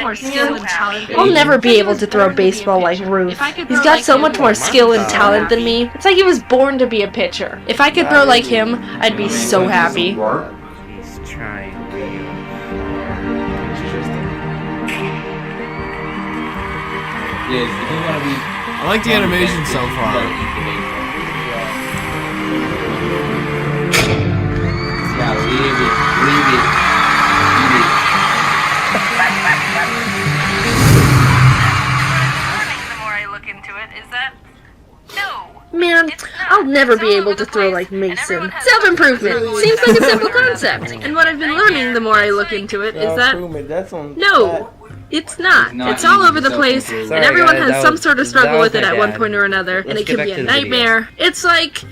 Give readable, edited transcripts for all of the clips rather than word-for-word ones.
more skill and talent. I'll never be able to throw a baseball like Ruth. He's got so much more skill and talent than me. It's like he was born to be a pitcher. If I could throw like him, I'd be so happy. He's trying real I like the animation so far. Yeah, leave it. The more I look into it, is that no. Man, I'll never be able to throw like Mason. Self-improvement seems like a simple concept. And what I've been learning the more I look into it is that no, it's not. It's all over the place, and everyone has some sort of struggle with it at one point or another, and it can be a nightmare. It's like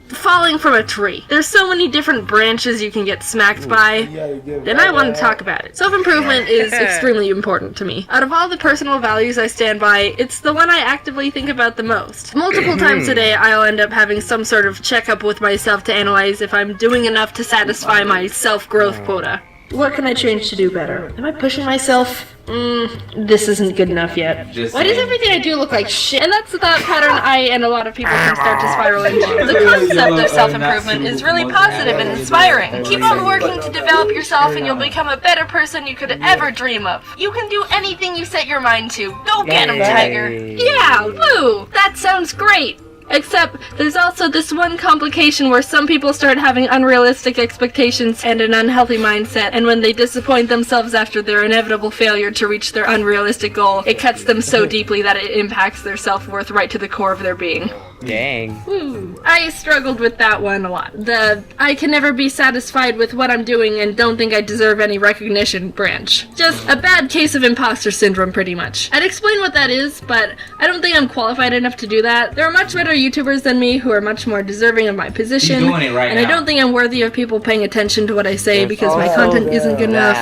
falling from a tree. There's so many different branches you can get smacked by, and I want to talk about it. Self-improvement is extremely important to me. Out of all the personal values I stand by, it's the one I actively think about the most. Multiple times a day, I'll end up having some sort of checkup with myself to analyze if I'm doing enough to satisfy my self-growth quota. What can I change to do better? Am I pushing myself? This isn't good enough yet. Why does everything I do look like shit? And that's the thought pattern I and a lot of people can start to spiral into. The concept of self-improvement is really positive and inspiring. Keep on working to develop yourself and you'll become a better person you could ever dream of. You can do anything you set your mind to. Go get 'em, Tiger. Yeah, woo! That sounds great! Except, there's also this one complication where some people start having unrealistic expectations and an unhealthy mindset, and when they disappoint themselves after their inevitable failure to reach their unrealistic goal, it cuts them so deeply that it impacts their self-worth right to the core of their being. Dang. I struggled with that one a lot. The I can never be satisfied with what I'm doing and don't think I deserve any recognition branch. Just a bad case of imposter syndrome, pretty much. I'd explain what that is, but I don't think I'm qualified enough to do that. There are much better YouTubers than me who are much more deserving of my position, He's doing it right and now. I don't think I'm worthy of people paying attention to what I say because my content isn't good enough.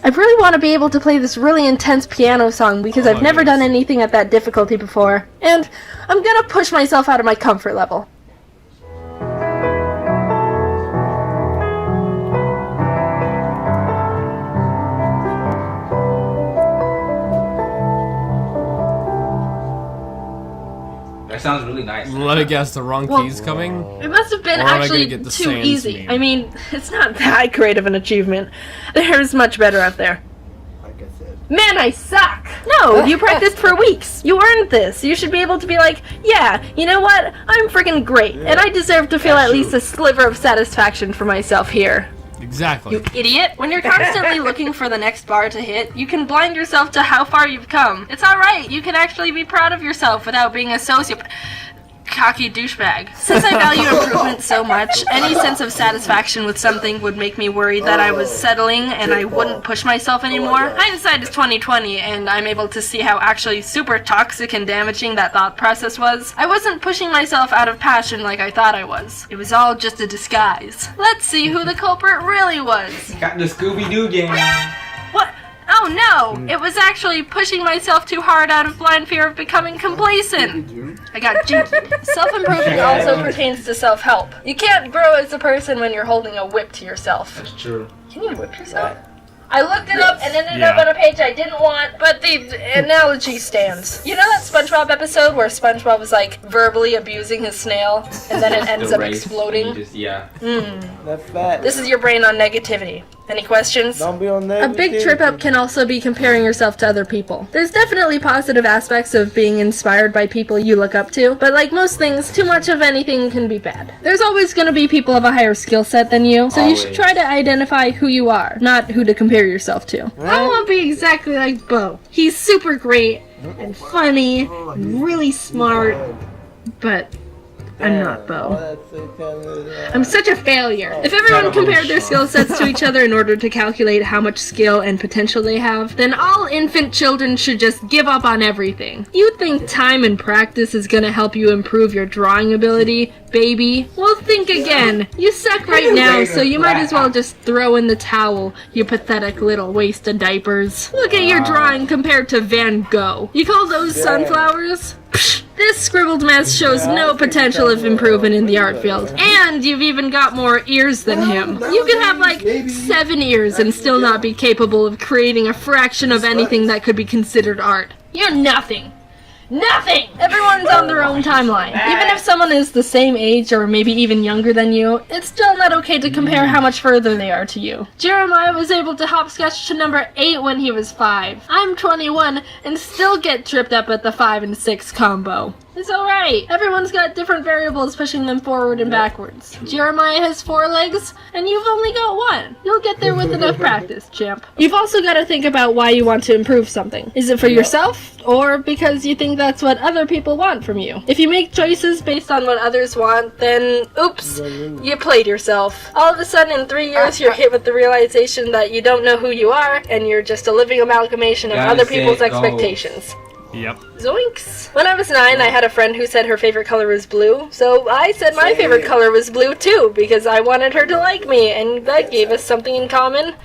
I really want to be able to play this really intense piano song because I've never done anything at that difficulty before, and I'm gonna push myself out of my comfort level. That sounds really nice. Let me guess, the wrong key's coming? It must have been Or am I actually gonna get the too sans easy. meme? I mean, it's not that great of an achievement. There's much better out there. Like I said. Man, I suck! No, you practiced for weeks. You earned this. You should be able to be like, yeah, you know what? I'm freaking great, and I deserve to feel at least a sliver of satisfaction for myself here. Exactly. You idiot! When you're constantly looking for the next bar to hit, you can blind yourself to how far you've come. It's alright, you can actually be proud of yourself without being a cocky douchebag. Since I value improvement so much, any sense of satisfaction with something would make me worried that I was settling and I wouldn't push myself anymore. Hindsight is 20/20, and I'm able to see how actually super toxic and damaging that thought process was. I wasn't pushing myself out of passion like I thought I was. It was all just a disguise. Let's see who the culprit really was. Got the Scooby-Doo game. What? Oh no! It was actually pushing myself too hard out of blind fear of becoming complacent. I got jinky. Self-improvement also pertains to self-help. You can't grow as a person when you're holding a whip to yourself. That's true. Can you whip yourself? I looked it up and ended up on a page I didn't want, but the analogy stands. You know that SpongeBob episode where SpongeBob was like verbally abusing his snail and then it ends up exploding? That's fat. This is your brain on negativity. Any questions? Don't be on A big trip up can also be comparing yourself to other people. There's definitely positive aspects of being inspired by people you look up to, but like most things, too much of anything can be bad. There's always going to be people of a higher skill set than you, so you should try to identify who you are, not who to compare yourself to. I won't be exactly like Bo. He's super great and funny and really smart, but I'm not Bo. I'm such a failure. If everyone compared their skill sets to each other in order to calculate how much skill and potential they have, then all infant children should just give up on everything. You think time and practice is gonna help you improve your drawing ability, baby? Well, think again. You suck right now, so you might as well just throw in the towel, you pathetic little waste of diapers. Look at your drawing compared to Van Gogh. You call those sunflowers? Psh. This scribbled mess shows no potential of improvement in the art field. And you've even got more ears than him. You can have like 7 ears and still not be capable of creating a fraction of anything that could be considered art. You're nothing. Nothing! Everyone's on their own timeline. Even if someone is the same age or maybe even younger than you, it's still not okay to compare how much further they are to you. Jeremiah was able to hopscotch to number 8 when he was 5. I'm 21 and still get tripped up at the 5 and 6 combo. It's alright. Everyone's got different variables pushing them forward and backwards. Jeremiah has 4 legs, and you've only got 1. You'll get there with enough practice, champ. You've also got to think about why you want to improve something. Is it for yourself, or because you think that's what other people want from you? If you make choices based on what others want, then, oops, you played yourself. All of a sudden, in 3 years, you're hit with the realization that you don't know who you are, and you're just a living amalgamation of other people's expectations. Yep. Zoinks! When I was 9, I had a friend who said her favorite color was blue, so I said my favorite color was blue too, because I wanted her to like me, and that gave us something in common.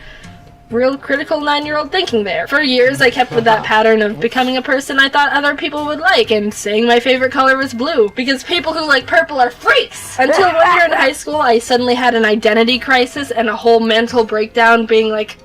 Real critical 9-year-old thinking there. For years, I kept with that pattern of becoming a person I thought other people would like, and saying my favorite color was blue, because people who like purple are freaks! Until one year in high school, I suddenly had an identity crisis and a whole mental breakdown, being like,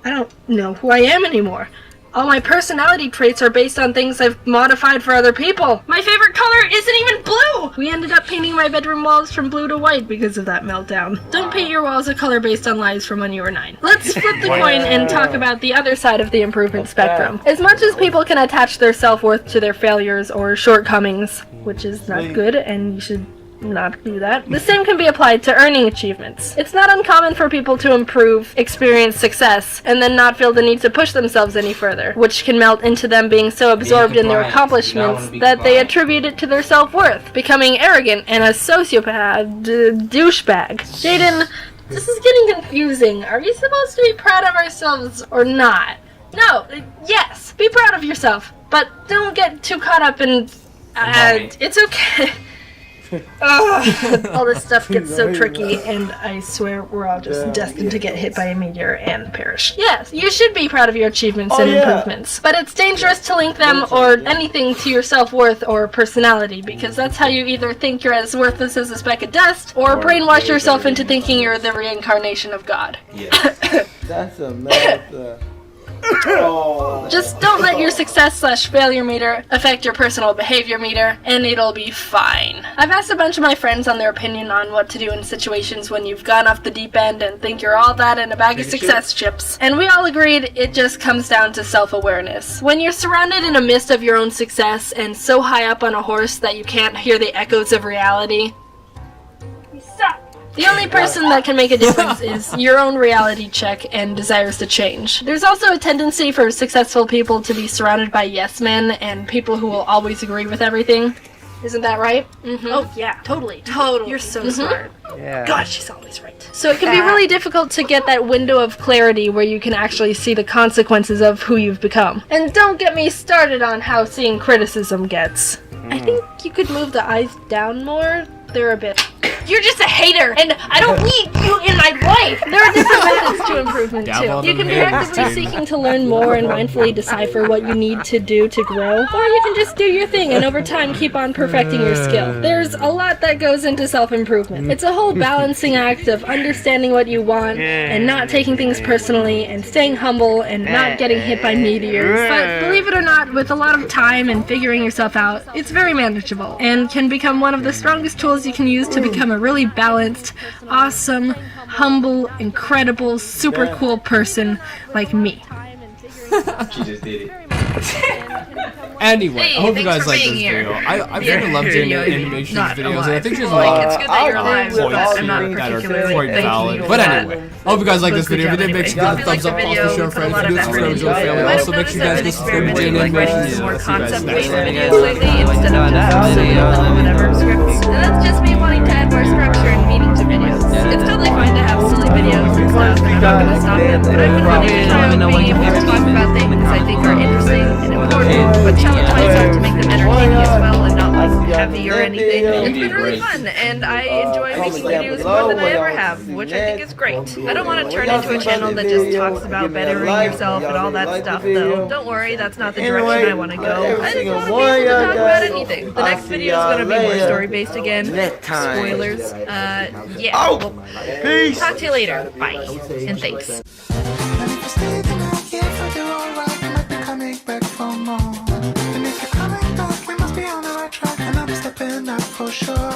I don't know who I am anymore. All my personality traits are based on things I've modified for other people. My favorite color isn't even blue! We ended up painting my bedroom walls from blue to white because of that meltdown. Don't paint your walls a color based on lies from when you were 9. Let's flip the coin and talk about the other side of the improvement spectrum. As much as people can attach their self-worth to their failures or shortcomings, which is not good, and you should not do that. The same can be applied to earning achievements. It's not uncommon for people to improve, experience success, and then not feel the need to push themselves any further, which can melt into them being so absorbed in their accomplishments that they attribute it to their self-worth, becoming arrogant and a sociopath, douchebag. Jaden, this is getting confusing. Are we supposed to be proud of ourselves or not? No, yes, be proud of yourself, but don't get too caught up in... it's okay. All this stuff gets so tricky, and I swear we're all just destined to get hit by a meteor and perish. Yes, you should be proud of your achievements and improvements, but it's dangerous to link them or anything to your self-worth or personality, because that's how you either think you're as worthless as a speck of dust, or brainwash yourself into thinking you're the reincarnation of God. That's a mess. Just don't let your success/failure meter affect your personal behavior meter, and it'll be fine. I've asked a bunch of my friends on their opinion on what to do in situations when you've gone off the deep end and think you're all that in a bag of success chips, and we all agreed it just comes down to self-awareness. When you're surrounded in a mist of your own success and so high up on a horse that you can't hear the echoes of reality, you suck. The only person that can make a difference is your own reality check and desires to change. There's also a tendency for successful people to be surrounded by yes men and people who will always agree with everything. Isn't that right? Mm-hmm. Oh, yeah, totally. You're so smart. Yeah. God, she's always right. So it can be really difficult to get that window of clarity where you can actually see the consequences of who you've become. And don't get me started on how seeing criticism gets. I think you could move the eyes down more. They're a bit... You're just a hater, and I don't need you in my life! There are different methods to improvement, too. You can be actively seeking to learn more and mindfully decipher what you need to do to grow, or you can just do your thing and over time keep on perfecting your skill. There's a lot that goes into self-improvement. It's a whole balancing act of understanding what you want, and not taking things personally, and staying humble, and not getting hit by meteors. But believe it or not, with a lot of time and figuring yourself out, it's very manageable, and can become one of the strongest tools you can use to become a really balanced, awesome, humble, incredible, super cool person like me. She just did it. Anyway, I hope you guys like this video. I really love doing animations videos, and I think there's a lot It's good that you're alive, of but I'm not points that are particularly quite valid. But anyway, I hope you guys like this video. If you did, make sure to give it a thumbs up, also share friends, do subscribe to the family. Also, make sure you guys go subscribe to Jane Animations. More I'll see you guys next concept-based time. videos lately instead of just whatever scripts. And that's just me wanting to add more structure and meaning to videos. It's totally fine to have silly videos and stuff, and I'm not going to stop it, but I continue to try on being able to talk about things I think are interesting and important, but challenge myself to make them entertaining as well and not like heavy or anything. It's been really fun, and I enjoy making videos more than I ever have, which I think is great. I don't want to turn into a channel that just talks about bettering yourself and all that stuff, though. Don't worry, that's not the direction I want to go. I just want to be able to talk about anything. The next video is going to be more story-based again. Spoilers. Yeah. Well, Peace. talk to you later. Bye. And thanks. And if you stay the night, yeah, if I do alright, I might be coming back for more. And if you're coming back, we must be on the right track, and I'm stepping up for sure.